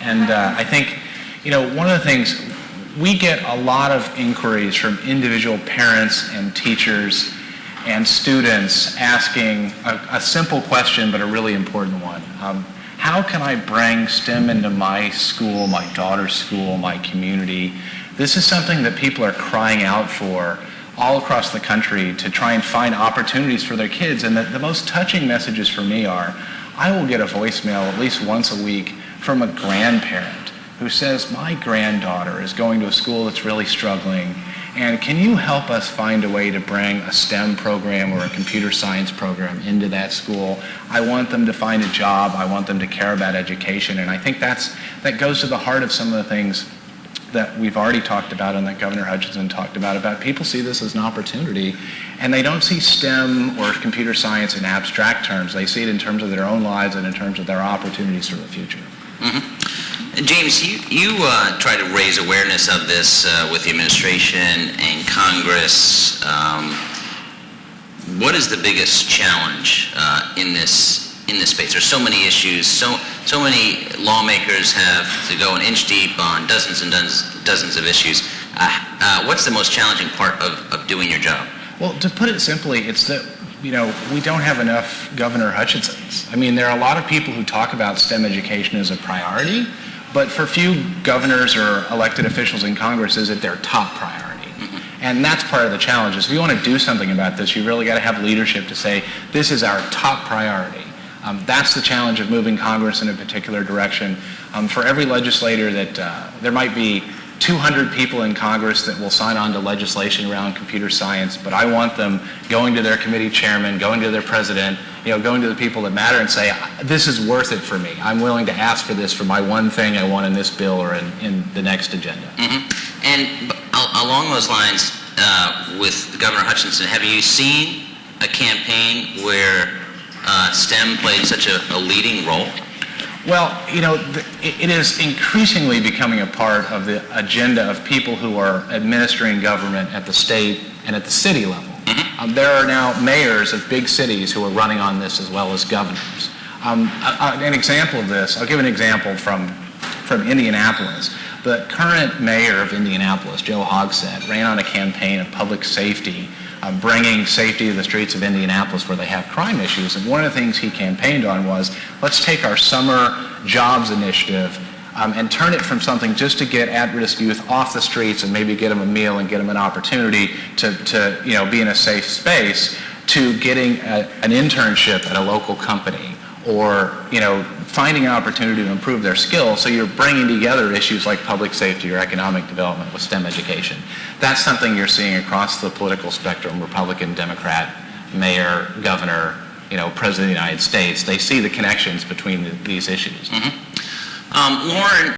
And I think, one of the things, we get a lot of inquiries from individual parents and teachers and students asking a simple question, but a really important one. How can I bring STEM into my school, my daughter's school, my community? This is something that people are crying out for all across the country to try and find opportunities for their kids. And the most touching messages for me are, I will get a voicemail at least once a week from a grandparent who says, my granddaughter is going to a school that's really struggling, and can you help us find a way to bring a STEM program or a computer science program into that school? I want them to find a job. I want them to care about education. And I think that goes to the heart of some of the things that we've already talked about and that Governor Hutchinson talked about people see this as an opportunity, and they don't see STEM or computer science in abstract terms. They see it in terms of their own lives and in terms of their opportunities for the future. Mm-hmm. James, you try to raise awareness of this with the administration and Congress. What is the biggest challenge in this space? There's so many issues, so many lawmakers have to go an inch deep on dozens and dozens of issues. What's the most challenging part of doing your job? Well, to put it simply, it's that we don't have enough Governor Hutchinsons. I mean, there are a lot of people who talk about STEM education as a priority, but for few governors or elected officials in Congress is it their top priority. And that's part of the challenge. Is if you want to do something about this, you really got to have leadership to say, this is our top priority. That's the challenge of moving Congress in a particular direction. For every legislator there might be 200 people in Congress that will sign on to legislation around computer science, but I want them going to their committee chairman, going to their president, going to the people that matter and say, this is worth it for me. I'm willing to ask for this for my one thing I want in this bill or in the next agenda. Mm-hmm. And along those lines, with Governor Hutchinson, have you seen a campaign where STEM played such a leading role? Well, it is increasingly becoming a part of the agenda of people who are administering government at the state and at the city level. Mm-hmm. There are now mayors of big cities who are running on this as well as governors. An example of this, I'll give an example from Indianapolis. The current mayor of Indianapolis, Joe Hogsett, ran on a campaign of public safety, bringing safety to the streets of Indianapolis where they have crime issues. And one of the things he campaigned on was, let's take our summer jobs initiative and turn it from something just to get at-risk youth off the streets and maybe get them a meal and get them an opportunity to be in a safe space, to getting an internship at a local company, or finding an opportunity to improve their skills. So you're bringing together issues like public safety or economic development with STEM education. That's something you're seeing across the political spectrum: Republican, Democrat, mayor, governor, President of the United States. They see the connections between these issues. Mm-hmm. Lauren,